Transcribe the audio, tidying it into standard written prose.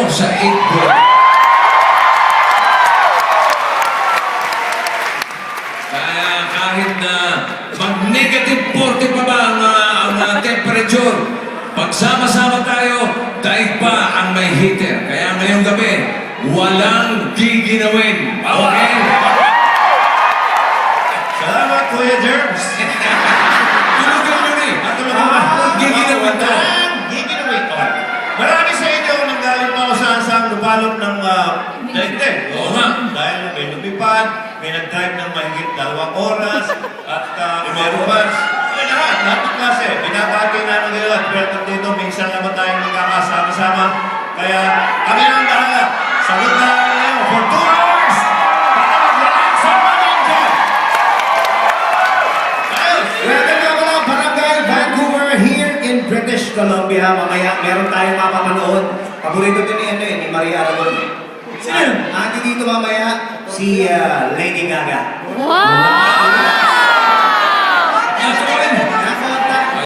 sa 8 buwan. Kaya kahit na mag-negative 40 pa ba ang temperature, pagsama-sama tayo, daig pa ang may heater. Kaya ngayong gabi, walang giginawin. Okay? Salamat, Kuya Jerms. Tulugan nyo rin. Walang giginawin to. Giginawin to. Marami sa inyo nang galing pa ako sa asang lumalop ng daigdig. Oo nga. Dahil may lumipad, may nag-drive ng mahigit 2 oras, at meron pa. Lahat ng klase. Binabati namin kayo at welcome dito. Minsan naman tayong magkakasama-sama. Kaya kami ang bahala. Sagot na namin kayo for 2 hours. Para mag-relax sa mga dyan. Welcome na mga Barangay Vancouver here in British Columbia. Mamaya meron tayong mapapanood. Paborito din ni Maria Aragon. Sino? Andi dito mamaya si Lady Gaga. Wow!